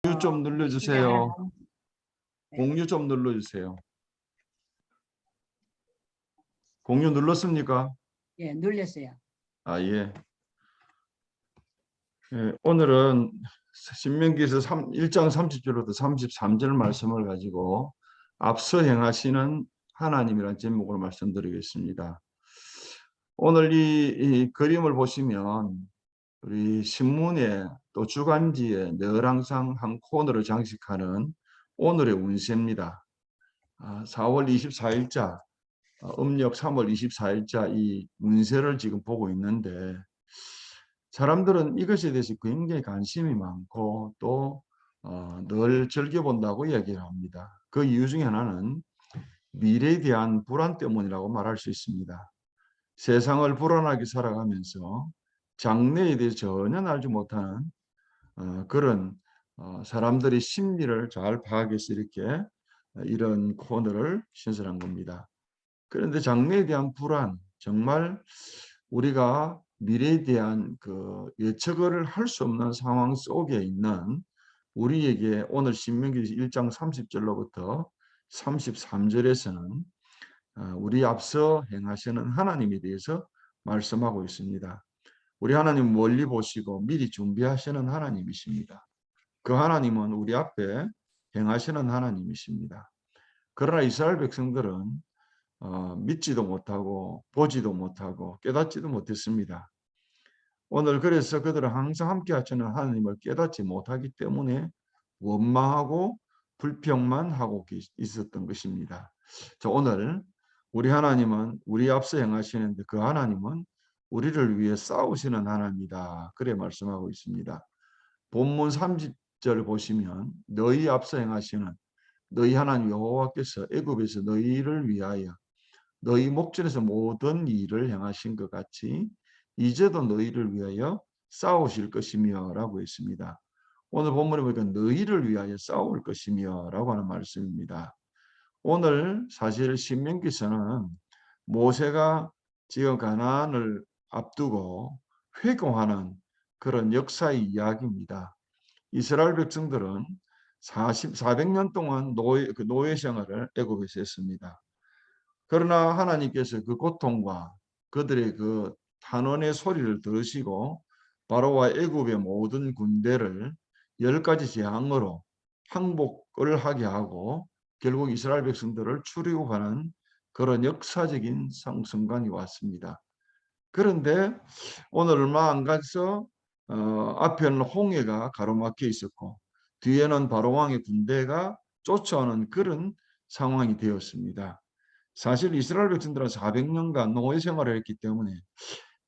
공유 좀 눌러주세요. 공유 좀 눌러주세요. 공유 눌렀습니까? 예, 눌렸어요. 아, 예. 예, 오늘은 신명기에서 1장 30절부터 33절 말씀을 가지고 앞서 행하시는 하나님이라는 제목으로 말씀드리겠습니다. 오늘 이 그림을 보시면 우리 신문에 또 주간지에 늘 항상 한 코너를 장식하는 오늘의 운세입니다. 4월 24일자 음력 3월 24일자 이 운세를 지금 보고 있는데 사람들은 이것에 대해서 굉장히 관심이 많고 또 늘 즐겨본다고 이야기를 합니다. 그 이유 중에 하나는 미래에 대한 불안 때문이라고 말할 수 있습니다. 세상을 불안하게 살아가면서 장래에 대해 전혀 알지 못하는 그런 사람들의 심리를 잘 파악해서 이렇게 이런 코너를 신설한 겁니다. 그런데 장래에 대한 불안, 정말 우리가 미래에 대한 그 예측을 할 수 없는 상황 속에 있는 우리에게 오늘 신명기 1장 30절로부터 33절에서는 우리 앞서 행하시는 하나님에 대해서 말씀하고 있습니다. 우리 하나님 멀리 보시고 미리 준비하시는 하나님이십니다. 그 하나님은 우리 앞에 행하시는 하나님이십니다. 그러나 이스라엘 백성들은 믿지도 못하고 보지도 못하고 깨닫지도 못했습니다. 오늘 그래서 그들은 항상 함께 하시는 하나님을 깨닫지 못하기 때문에 원망하고 불평만 하고 있었던 것입니다. 자, 오늘 우리 하나님은 우리 앞서 행하시는데 그 하나님은 우리를 위해 싸우시는 하나님이다. 그래 말씀하고 있습니다. 본문 30절 보시면 너희 앞서 행하시는 너희 하나님 여호와께서 애굽에서 너희를 위하여 너희 목전에서 모든 일을 행하신 것 같이 이제도 너희를 위하여 싸우실 것이며 라고 했습니다. 오늘 본문에 보니까 너희를 위하여 싸울 것이며 라고 하는 말씀입니다. 오늘 사실 신명기서는 모세가 지금 가나안을 앞두고 회고하는 그런 역사의 이야기입니다. 이스라엘 백성들은 400년 동안 노예 생활을 애굽에서 했습니다. 그러나 하나님께서 그 고통과 그들의 그 탄원의 소리를 들으시고 바로와 애굽의 모든 군대를 10가지 재앙으로 항복을 하게 하고 결국 이스라엘 백성들을 출애굽하는 그런 역사적인 순간이 왔습니다. 그런데 오늘 얼마 안 가서 앞에는 홍해가 가로막혀 있었고 뒤에는 바로왕의 군대가 쫓아오는 그런 상황이 되었습니다. 사실 이스라엘 백성들은 400년간 노예 생활을 했기 때문에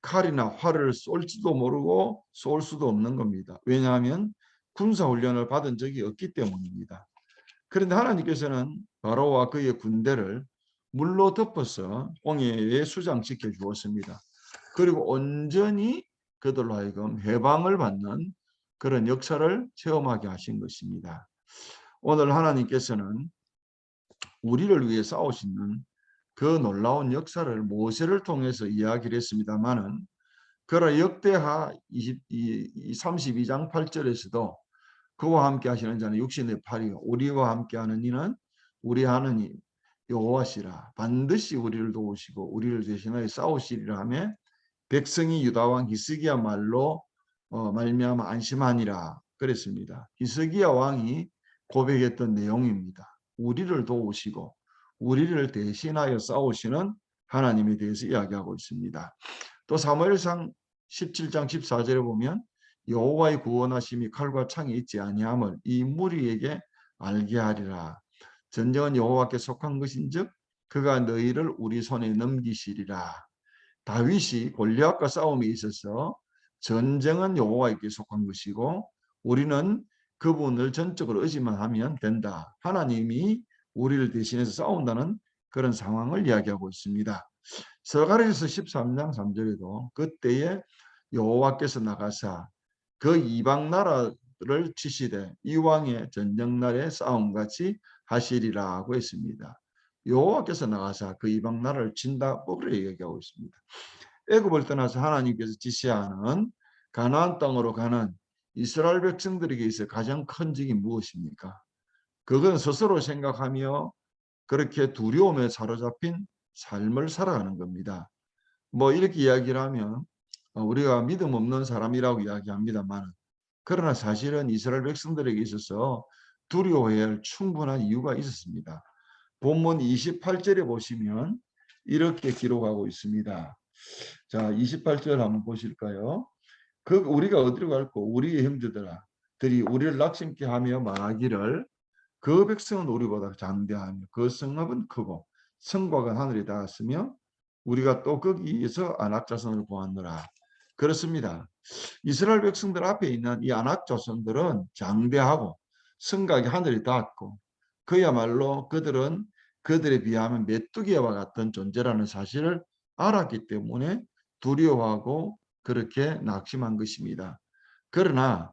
칼이나 활을 쏠지도 모르고 쏠 수도 없는 겁니다. 왜냐하면 군사훈련을 받은 적이 없기 때문입니다. 그런데 하나님께서는 바로와 그의 군대를 물로 덮어서 홍해에 수장시켜 주었습니다. 그리고 온전히 그들로 하여금 해방을 받는 그런 역사를 체험하게 하신 것입니다. 오늘 하나님께서는 우리를 위해 싸우시는 그 놀라운 역사를 모세를 통해서 이야기를 했습니다마는 그러나 역대하 32장 8절에서도 그와 함께 하시는 자는 육신의 팔이요 우리와 함께 하는 이는 우리 하나님 여호와시라 반드시 우리를 도우시고 우리를 대신하여 싸우시리라 하며 백성이 유다왕 히스기야 말로 말미암아 안심하니라 그랬습니다. 히스기야 왕이 고백했던 내용입니다. 우리를 도우시고 우리를 대신하여 싸우시는 하나님에 대해서 이야기하고 있습니다. 또 사무엘상 17장 14절에 보면 여호와의 구원하심이 칼과 창이 있지 아니함을 이 무리에게 알게 하리라. 전쟁은 여호와께 속한 것인즉 그가 너희를 우리 손에 넘기시리라. 다윗이 골리앗과 싸움에 있어서 전쟁은 여호와에게 속한 것이고 우리는 그분을 전적으로 의지만 하면 된다. 하나님이 우리를 대신해서 싸운다는 그런 상황을 이야기하고 있습니다. 스가랴서 13장 3절에도 그때에 여호와께서 나가사 그 이방 나라를 치시되 이왕의 전쟁날에 싸움같이 하시리라고 했습니다. 여호와께서 나가사 그 이방 나라를 친다 그렇게 얘기하고 있습니다. 애굽을 떠나서 하나님께서 지시하는 가나안 땅으로 가는 이스라엘 백성들에게 있어 가장 큰 적이 무엇입니까? 그건 스스로 생각하며 그렇게 두려움에 사로잡힌 삶을 살아가는 겁니다. 뭐 이렇게 이야기를 하면 우리가 믿음 없는 사람이라고 이야기합니다만, 그러나 사실은 이스라엘 백성들에게 있어서 두려워해야 할 충분한 이유가 있었습니다. 본문 28절에 보시면 이렇게 기록하고 있습니다. 자, 28절 한번 보실까요? 우리가 어디로 갈고 우리의 형제들이 우리를 낙심케 하며 말하기를 그 백성은 우리보다 장대하며 그 성읍은 크고 성곽은 하늘에 닿았으며 우리가 또 거기에서 아낙 자손을 보았노라. 그렇습니다. 이스라엘 백성들 앞에 있는 이 아낙 자손들은 장대하고 성곽이 하늘에 닿았고 그야말로 그들은 그들에 비하면 메뚜기와 같은 존재라는 사실을 알았기 때문에 두려워하고 그렇게 낙심한 것입니다. 그러나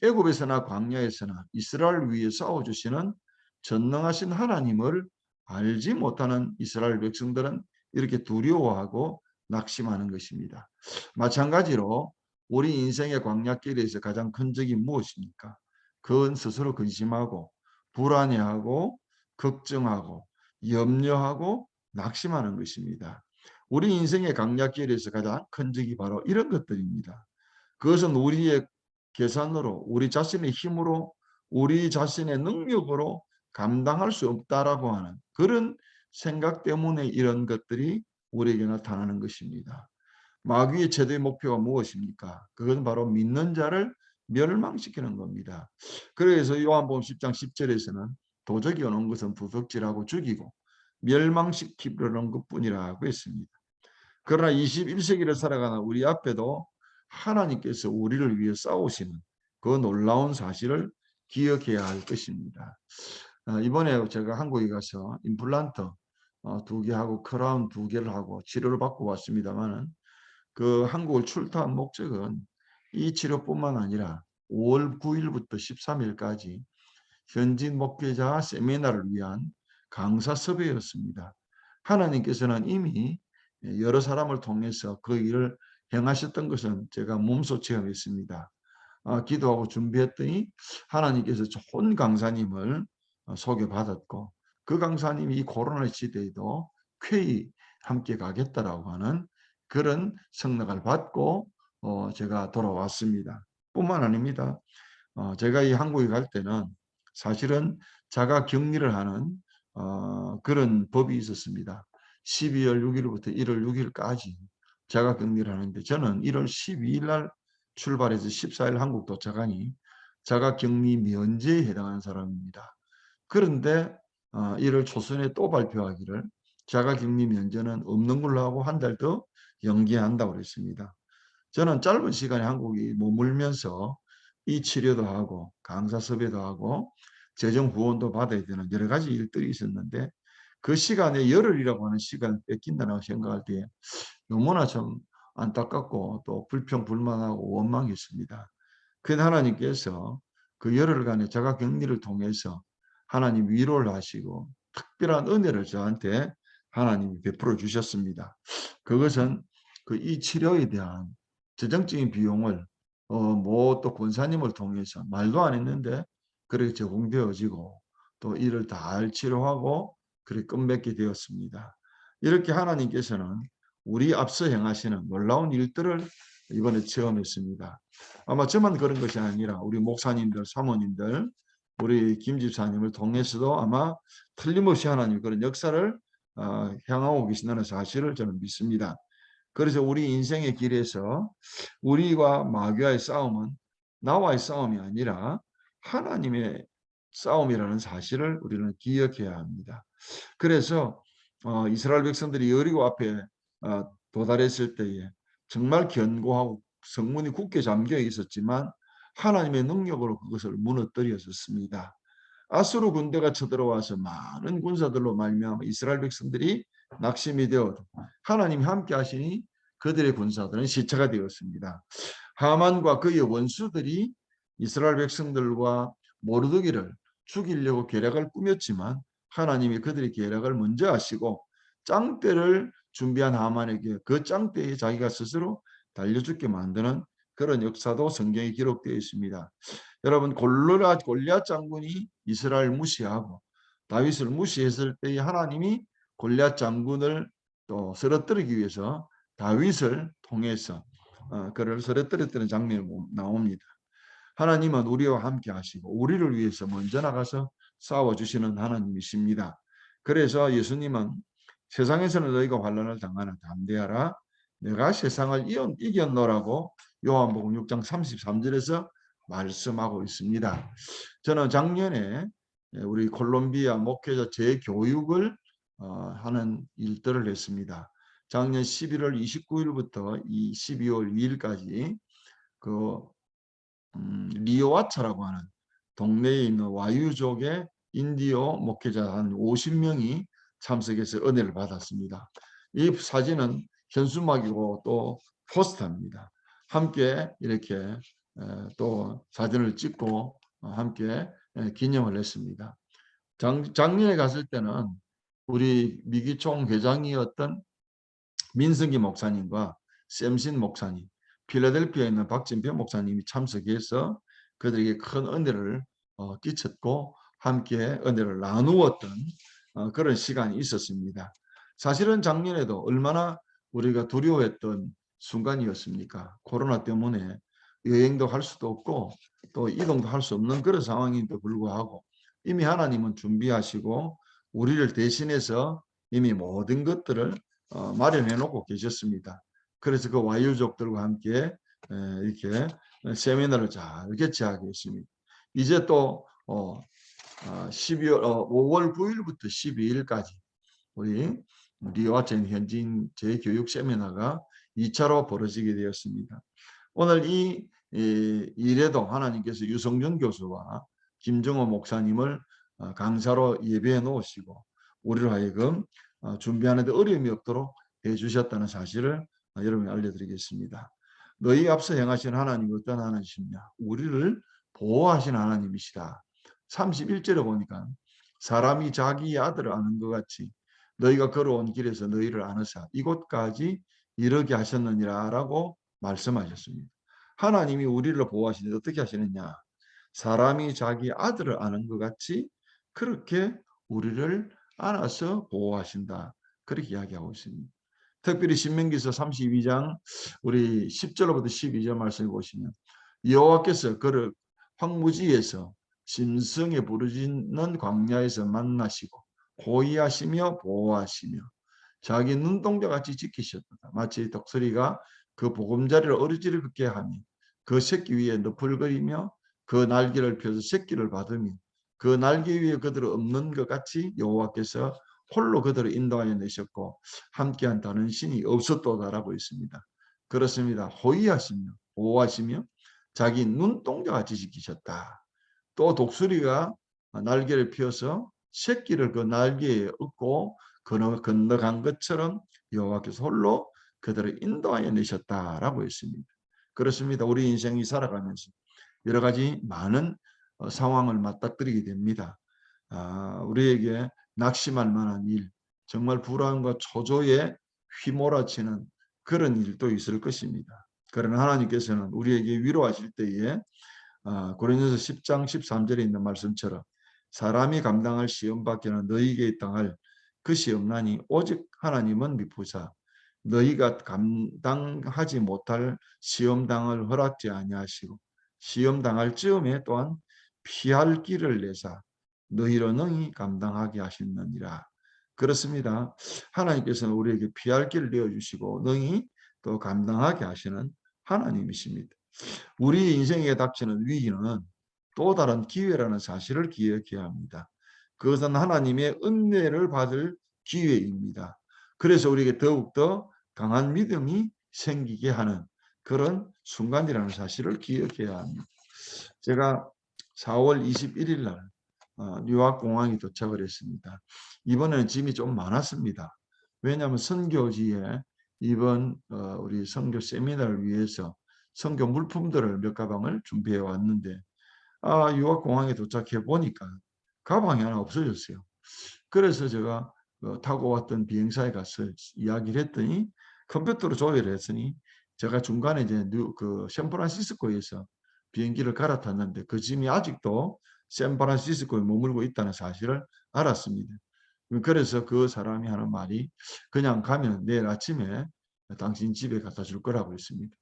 애굽에서나 광야에서나 이스라엘 위에 싸워주시는 전능하신 하나님을 알지 못하는 이스라엘 백성들은 이렇게 두려워하고 낙심하는 것입니다. 마찬가지로 우리 인생의 광야길에서 가장 큰 적이 무엇입니까? 그건 스스로 근심하고 불안해하고 걱정하고 염려하고 낙심하는 것입니다. 우리 인생의 광야길에서 가장 큰 적이 바로 이런 것들입니다. 그것은 우리의 계산으로, 우리 자신의 힘으로, 우리 자신의 능력으로 감당할 수 없다라고 하는 그런 생각 때문에 이런 것들이 우리에게 나타나는 것입니다. 마귀의 최대의 목표가 무엇입니까? 그건 바로 믿는 자를 멸망시키는 겁니다. 그래서 요한복음 10장 10절에서는 도적이 오는 것은 부석질하고 죽이고 멸망시키려는 것뿐이라고 했습니다. 그러나 21세기를 살아가는 우리 앞에도 하나님께서 우리를 위해 싸우시는 그 놀라운 사실을 기억해야 할 것입니다. 이번에 제가 한국에 가서 임플란트 2개 하고 크라운 2개를 하고 치료를 받고 왔습니다만은 그 한국을 출타한 목적은 이 치료뿐만 아니라 5월 9일부터 13일까지 현지 목회자 세미나를 위한 강사 섭외였습니다. 하나님께서는 이미 여러 사람을 통해서 그 일을 행하셨던 것은 제가 몸소 체험했습니다. 기도하고 준비했더니 하나님께서 좋은 강사님을 소개받았고 그 강사님이 이 코로나 시대에도 쾌히 함께 가겠다라고 하는 그런 성낙을 받고 제가 돌아왔습니다. 뿐만 아닙니다. 제가 이 한국에 갈 때는 사실은 자가 격리를 하는 그런 법이 있었습니다. 12월 6일부터 1월 6일까지 자가 격리를 하는데 저는 1월 12일 날 출발해서 14일 한국 도착하니 자가 격리 면제에 해당하는 사람입니다. 그런데 1월 초순에 또 발표하기를 자가 격리 면제는 없는 걸로 하고 한 달 더 연기한다고 그랬습니다. 저는 짧은 시간에 한국에 머물면서 이 치료도 하고 강사 섭외도 하고 재정 후원도 받아야 되는 여러 가지 일들이 있었는데 그 시간에 열흘이라고 하는 시간을 뺏긴다고 생각할 때 너무나 좀 안타깝고 또 불평불만하고 원망했습니다. 그런데 하나님께서 그 열흘간의 자가 격리를 통해서 하나님 위로를 하시고 특별한 은혜를 저한테 하나님이 베풀어 주셨습니다. 그것은 그 이 치료에 대한 재정적인 비용을 뭐 또 권사님을 통해서 말도 안 했는데 그렇게 제공되어지고 또 이를 잘 치료하고 그렇게 끝맺게 되었습니다. 이렇게 하나님께서는 우리 앞서 행하시는 놀라운 일들을 이번에 체험했습니다. 아마 저만 그런 것이 아니라 우리 목사님들, 사모님들, 우리 김 집사님을 통해서도 아마 틀림없이 하나님 그런 역사를 향하고 계신다는 사실을 저는 믿습니다. 그래서 우리 인생의 길에서 우리와 마귀와의 싸움은 나와의 싸움이 아니라 하나님의 싸움이라는 사실을 우리는 기억해야 합니다. 그래서 이스라엘 백성들이 여리고 앞에 도달했을 때에 정말 견고하고 성문이 굳게 잠겨 있었지만 하나님의 능력으로 그것을 무너뜨렸었습니다. 아수르 군대가 쳐들어와서 많은 군사들로 말미암아 이스라엘 백성들이 낙심이 되어도 하나님이 함께 하시니 그들의 군사들은 시체가 되었습니다. 하만과 그의 원수들이 이스라엘 백성들과 모르드기를 죽이려고 계략을 꾸몄지만 하나님이 그들의 계략을 먼저 하시고 짱대를 준비한 하만에게 그 짱대에 자기가 스스로 달려 죽게 만드는 그런 역사도 성경에 기록되어 있습니다. 여러분 골리앗 장군이 이스라엘 무시하고 다윗을 무시했을 때에 하나님이 골리앗 장군을 또 쓰러뜨리기 위해서 다윗을 통해서 그를 쓰러뜨렸다는 장면이 나옵니다. 하나님은 우리와 함께 하시고 우리를 위해서 먼저 나가서 싸워주시는 하나님이십니다. 그래서 예수님은 세상에서는 너희가 환난을 당하나 담대하라 내가 세상을 이겼노라고 요한복음 6장 33절에서 말씀하고 있습니다. 저는 작년에 우리 콜롬비아 목회자 재교육을 하는 일들을 했습니다. 작년 11월 29일부터 12월 2일까지 그 리오아차라고 하는 동네에 있는 와유족의 인디오 목회자 한 50명이 참석해서 은혜를 받았습니다. 이 사진은 현수막이고 또 포스터입니다. 함께 이렇게 또 사진을 찍고 함께 기념을 했습니다. 작년에 갔을 때는 우리 미기총 회장이었던 민승기 목사님과 샘신 목사님, 필라델피아에 있는 박진표 목사님이 참석해서 그들에게 큰 은혜를 끼쳤고 함께 은혜를 나누었던 그런 시간이 있었습니다. 사실은 작년에도 얼마나 우리가 두려워했던 순간이었습니까? 코로나 때문에 여행도 할 수도 없고 또 이동도 할 수 없는 그런 상황임에도 불구하고 이미 하나님은 준비하시고 우리를 대신해서 이미 모든 것들을 마련해 놓고 계셨습니다. 그래서 그 와유족들과 함께 이렇게 세미나를 잘 개최하고 있습니다. 이제 또 5월 9일부터 12일까지 우리 리오아첸 현지인 재교육 세미나가 2차로 벌어지게 되었습니다. 오늘 이 일에도 하나님께서 유성준 교수와 김정호 목사님을 강사로 예배해 놓으시고 우리를 하여금 준비하는 데 어려움이 없도록 해주셨다는 사실을 여러분에 알려드리겠습니다. 너희 앞서 행하신 하나님이 어떤 하나님이시냐? 우리를 보호하신 하나님이시다. 31절에 보니까 사람이 자기 아들을 아는 것 같이 너희가 걸어온 길에서 너희를 아느사 이곳까지 이르게 하셨느니라 라고 말씀하셨습니다. 하나님이 우리를 보호하시는데 어떻게 하시느냐? 사람이 자기 아들을 아는 것 같이 그렇게 우리를 안아서 보호하신다. 그렇게 이야기하고 있습니다. 특별히 신명기서 32장 우리 10절부터 12절 말씀을 보시면 여호와께서 그를 황무지에서 짐승에 부르짖는 광야에서 만나시고 호위하시며 보호하시며 자기 눈동자같이 지키셨다. 마치 독수리가 그 보금자리를 어루지르게 하며 그 새끼 위에 너풀거리며 그 날개를 펴서 새끼를 받으며 그 날개 위에 그들을 엎는 것 같이 여호와께서 홀로 그들을 인도하여 내셨고 함께한 다른 신이 없었도다라고 있습니다. 그렇습니다. 호위하시며 보호하시며 자기 눈동자같이 지키셨다. 또 독수리가 날개를 펴서 새끼를 그 날개에 업고 건너간 것처럼 여호와께서 홀로 그들을 인도하여 내셨다라고 했습니다. 그렇습니다. 우리 인생이 살아가면서 여러 가지 많은 상황을 맞닥뜨리게 됩니다. 우리에게 낙심할 만한 일, 정말 불안과 초조에 휘몰아치는 그런 일도 있을 것입니다. 그러나 하나님께서는 우리에게 위로하실 때에 고린도서 10장 13절에 있는 말씀처럼 사람이 감당할 시험 밖에는 너희에게 있당할 것이 없나니 오직 하나님은 미쁘사 너희가 감당하지 못할 시험당을 허락지 아니하시고 시험당할 즈음에 또한 피할 길을 내사 너희로 능히 감당하게 하시느니라. 그렇습니다. 하나님께서는 우리에게 피할 길을 내어주시고 능히 또 감당하게 하시는 하나님이십니다. 우리 인생에 닥치는 위기는 또 다른 기회라는 사실을 기억해야 합니다. 그것은 하나님의 은혜를 받을 기회입니다. 그래서 우리에게 더욱더 강한 믿음이 생기게 하는 그런 순간이라는 사실을 기억해야 합니다. 제가 4월 21일 날 뉴욕 공항에 도착을 했습니다. 이번에는 짐이 좀 많았습니다. 왜냐하면 선교지에 이번 우리 선교 세미나를 위해서 선교 물품들을 몇 가방을 준비해 왔는데 유학 공항에 도착해 보니까 가방이 하나 없어졌어요. 그래서 제가 타고 왔던 비행사에 가서 이야기를 했더니 컴퓨터로 조회를 했으니 제가 중간에 이제 그 샌프란시스코에서 비행기를 갈아탔는데 그 짐이 아직도 샌프란시스코에 머물고 있다는 사실을 알았습니다. 그래서 그 사람이 하는 말이 그냥 가면 내일 아침에 당신 집에 갖다 줄 거라고 했습니다.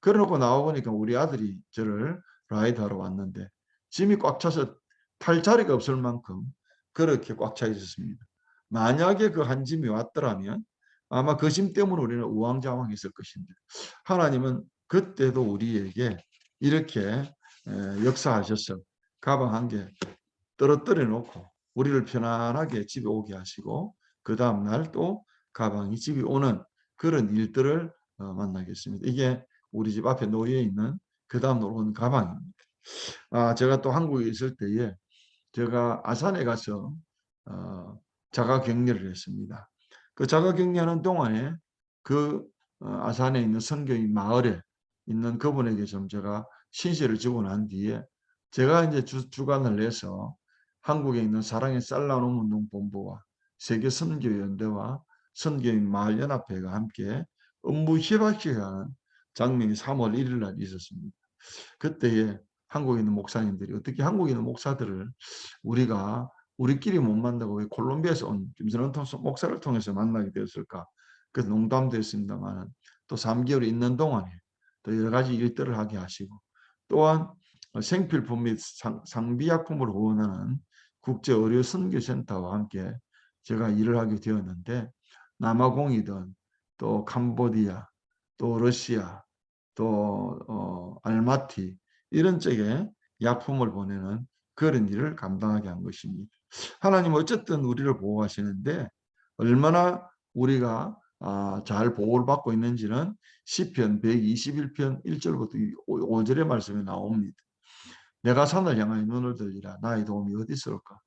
그러고 나와 보니까 우리 아들이 저를 라이드하러 왔는데 짐이 꽉 차서 탈 자리가 없을 만큼 그렇게 꽉 차 있었습니다. 만약에 그 한 짐이 왔더라면 아마 그 짐 때문에 우리는 우왕좌왕했을 것인데 하나님은 그때도 우리에게 이렇게 역사하셔서 가방 한 개 떨어뜨려 놓고 우리를 편안하게 집에 오게 하시고 그 다음날 또 가방이 집에 오는 그런 일들을 만나겠습니다. 이게 우리 집 앞에 놓여 있는 그 다음날 온 가방입니다. 제가 또 한국에 있을 때에 제가 아산에 가서 자가격리를 했습니다. 그 자가격리하는 동안에 그 아산에 있는 선교인 마을에 있는 그분에게 좀 제가 신세를 지고 난 뒤에 제가 이제 주관을 내서 한국에 있는 사랑의 쌀나눔 운동본부와 세계 선교연대와 선교인 마을연합회가 함께 업무 협약식하는 장면이 3월 1일 날 있었습니다. 그때에 한국에 있는 목사님들이 어떻게 한국에 있는 목사들을 우리가 우리끼리 못 만나고 왜 콜롬비아에서 온 김선원 목사를 통해서 만나게 되었을까? 그래서 농담도 했습니다만 또 3개월 있는 동안에 또 여러 가지 일들을 하게 하시고 또한 생필품 및 상비약품을 후원하는 국제의료선교센터와 함께 제가 일을 하게 되었는데 남아공이든 또 캄보디아 또 러시아 또 알마티 이런 쪽에 약품을 보내는 그런 일을 감당하게 한 것입니다. 하나님 어쨌든 우리를 보호하시는데 얼마나 우리가 잘 보호를 받고 있는지는 시편 121편 1절부터 5절의 말씀에 나옵니다. 내가 산을 향하여 눈을 들리라. 나의 도움이 어디 있을까?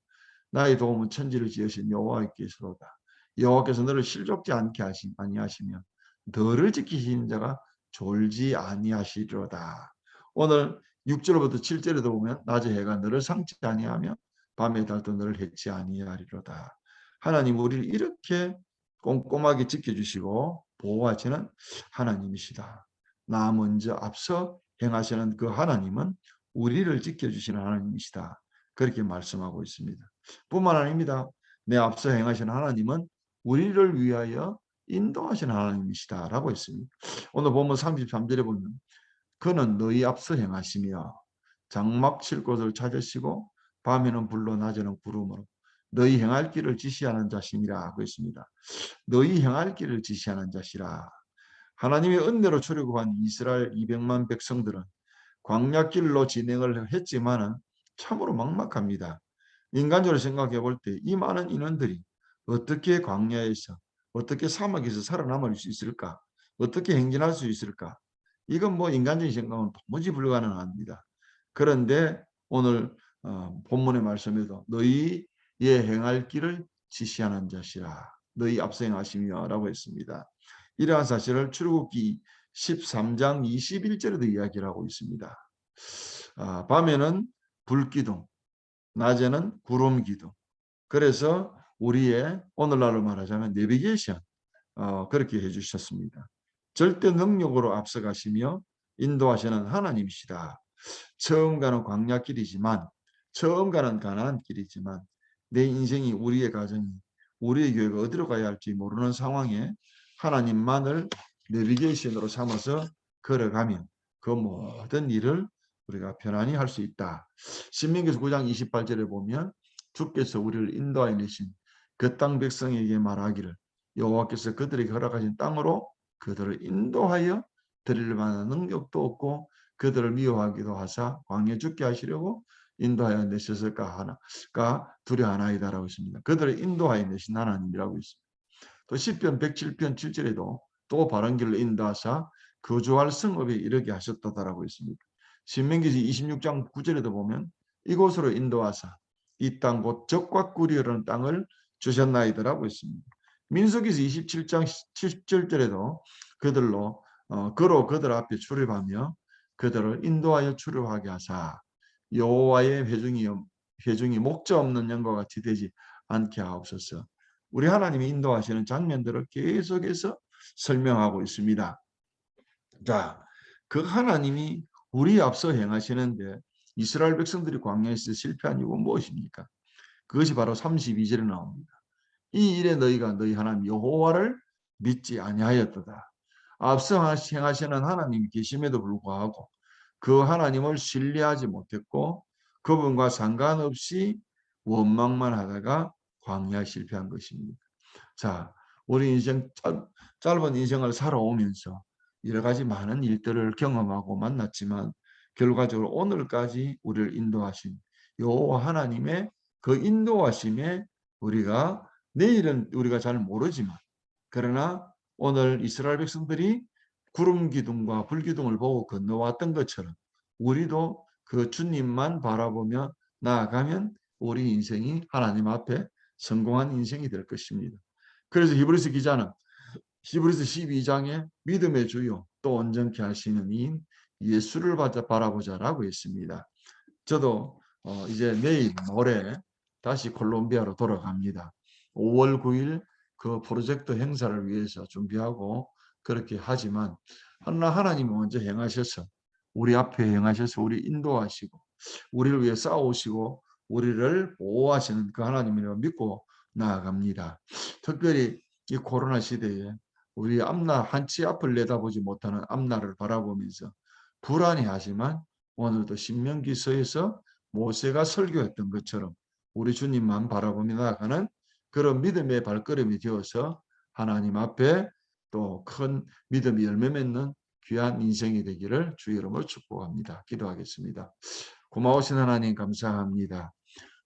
나의 도움은 천지를 지으신 여호와께서로다. 여호와께서 너를 실족지 않게 아니하시며 너를 지키시는 자가 졸지 아니하시리로다. 오늘 6절부터 7절에도 보면 낮에 해가 너를 상치 아니하며 밤에 달도 너를 해치 아니하리로다. 하나님 우리를 이렇게 꼼꼼하게 지켜주시고 보호하시는 하나님이시다. 나 먼저 앞서 행하시는 그 하나님은 우리를 지켜주시는 하나님이시다. 그렇게 말씀하고 있습니다. 뿐만 아닙니다. 내 앞서 행하신 하나님은 우리를 위하여 인도하시는 하나님이시다라고 했습니다. 오늘 보면 33절에 보면 그는 너희 앞서 행하시며 장막 칠 곳을 찾으시고 밤에는 불로 낮에는 구름으로 너희 행할 길을 지시하는 자신이라고 했습니다. 너희 행할 길을 지시하는 자시라. 하나님의 은혜로 출애굽한 이스라엘 200만 백성들은 광야길로 진행을 했지만은 참으로 막막합니다. 인간적으로 생각해 볼 때 이 많은 인원들이 어떻게 광야에서 어떻게 사막에서 살아남을 수 있을까? 어떻게 행진할 수 있을까? 이건 뭐 인간적인 생각은 도무지 불가능합니다. 그런데 오늘 본문의 말씀에도 너희의 행할 길을 지시하는 자시라. 너희 앞서 행하시며 라고 했습니다. 이러한 사실을 출애굽기 13장 21절에도 이야기를 하고 있습니다. 밤에는 불기둥, 낮에는 구름기둥. 그래서 우리의 오늘날로 말하자면 내비게이션 그렇게 해주셨습니다. 절대 능력으로 앞서가시며 인도하시는 하나님이시다. 처음 가는 광야길이지만 처음 가는 가나안 길이지만 내 인생이 우리의 가정이 우리의 교회가 어디로 가야 할지 모르는 상황에 하나님만을 내비게이션으로 삼아서 걸어가면 그 모든 일을 우리가 편안히 할 수 있다. 신명기서 9장 28절에 보면 주께서 우리를 인도하여 내신 그 땅 백성에게 말하기를 여호와께서 그들에게 허락하신 땅으로 그들을 인도하여 드릴 만한 능력도 없고 그들을 미워하기도 하사 광야에 죽게 하시려고 인도하여 내셨을까 하나가 두려하나이다라고 있습니다. 그들을 인도하여 내신 하나님이라고 있습니다. 또 시편 107편 7절에도 또 바른 길로 인도하사 거주할 성읍에 이르게 하셨다라고 있습니다. 신명기지 26장 9절에도 보면 이곳으로 인도하사 이 땅 곧 적과 꿀이라는 땅을 주셨나이다라고 있습니다. 민수기서 27장 17절에도 그들로 그로 그들 앞에 출입하며 그들을 인도하여 출입하게 하사 여호와의 회중이 목자 없는 양과 같이 되지 않게 하옵소서. 우리 하나님이 인도하시는 장면들을 계속해서 설명하고 있습니다. 자, 그 하나님이 우리 앞서 행하시는데 이스라엘 백성들이 광야에서 실패한 이유가 무엇입니까? 그것이 바로 32절에 나옵니다. 이 일에 너희가 너희 하나님 여호와를 믿지 아니하였도다. 앞서 행하시는 하나님이 계심에도 불구하고 그 하나님을 신뢰하지 못했고 그분과 상관없이 원망만 하다가 광야 실패한 것입니다. 자, 우리 인생 짧은 인생을 살아오면서 여러 가지 많은 일들을 경험하고 만났지만 결과적으로 오늘까지 우리를 인도하신 여호와 하나님의 그 인도하심에 우리가 내일은 우리가 잘 모르지만 그러나 오늘 이스라엘 백성들이 구름 기둥과 불 기둥을 보고 건너왔던 것처럼 우리도 그 주님만 바라보며 나아가면 우리 인생이 하나님 앞에 성공한 인생이 될 것입니다. 그래서 히브리서 기자는 히브리서 12장에 믿음의 주요 또 온전케 하시는 이인 예수를 바라보자라고 했습니다. 저도 이제 내일 모레 다시 콜롬비아로 돌아갑니다. 5월 9일 그 프로젝트 행사를 위해서 준비하고 그렇게 하지만 하나님이 먼저 행하셔서 우리 앞에 행하셔서 우리 인도하시고 우리를 위해 싸우시고 우리를 보호하시는 그 하나님을 믿고 나아갑니다. 특별히 이 코로나 시대에 우리 한치 앞을 내다보지 못하는 앞날을 바라보면서 불안해하지만 오늘도 신명기서에서 모세가 설교했던 것처럼 우리 주님만 바라보며 나아가는 그런 믿음의 발걸음이 되어서 하나님 앞에 또 큰 믿음이 열매 맺는 귀한 인생이 되기를 주의 이름으로 축복합니다. 기도하겠습니다. 고마우신 하나님 감사합니다.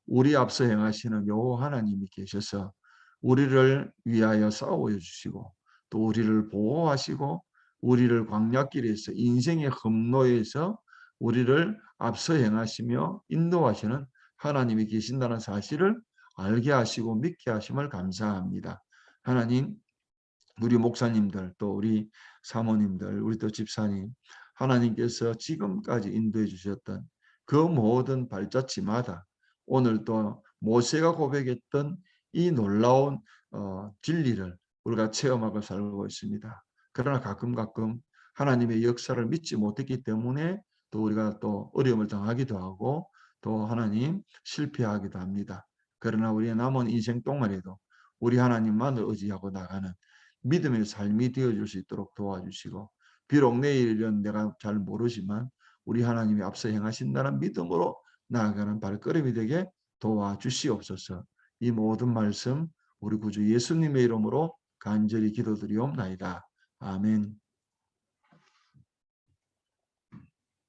우리 앞서 행하시는 여호와 하나님이 계셔서 우리를 위하여 싸워 주시고 또 우리를 보호하시고 우리를 광야길에서 인생의 험로에서 우리를 앞서 행하시며 인도하시는 하나님이 계신다는 사실을 알게 하시고 믿게 하심을 감사합니다. 하나님, 우리 목사님들 또 우리 사모님들 우리 또 집사님 하나님께서 지금까지 인도해 주셨던 그 모든 발자취마다 오늘 또 모세가 고백했던 이 놀라운 진리를 우리가 체험하고 살고 있습니다. 그러나 가끔 하나님의 역사를 믿지 못했기 때문에 또 우리가 또 어려움을 당하기도 하고 또 하나님 실패하기도 합니다. 그러나 우리의 남은 인생 동안에도 우리 하나님만을 의지하고 나가는 믿음의 삶이 되어줄 수 있도록 도와주시고 비록 내일은 내가 잘 모르지만 우리 하나님이 앞서 행하신다는 믿음으로 나아가는 발걸음이 되게 도와주시옵소서. 이 모든 말씀 우리 구주 예수님의 이름으로 간절히 기도드리옵나이다. 아멘.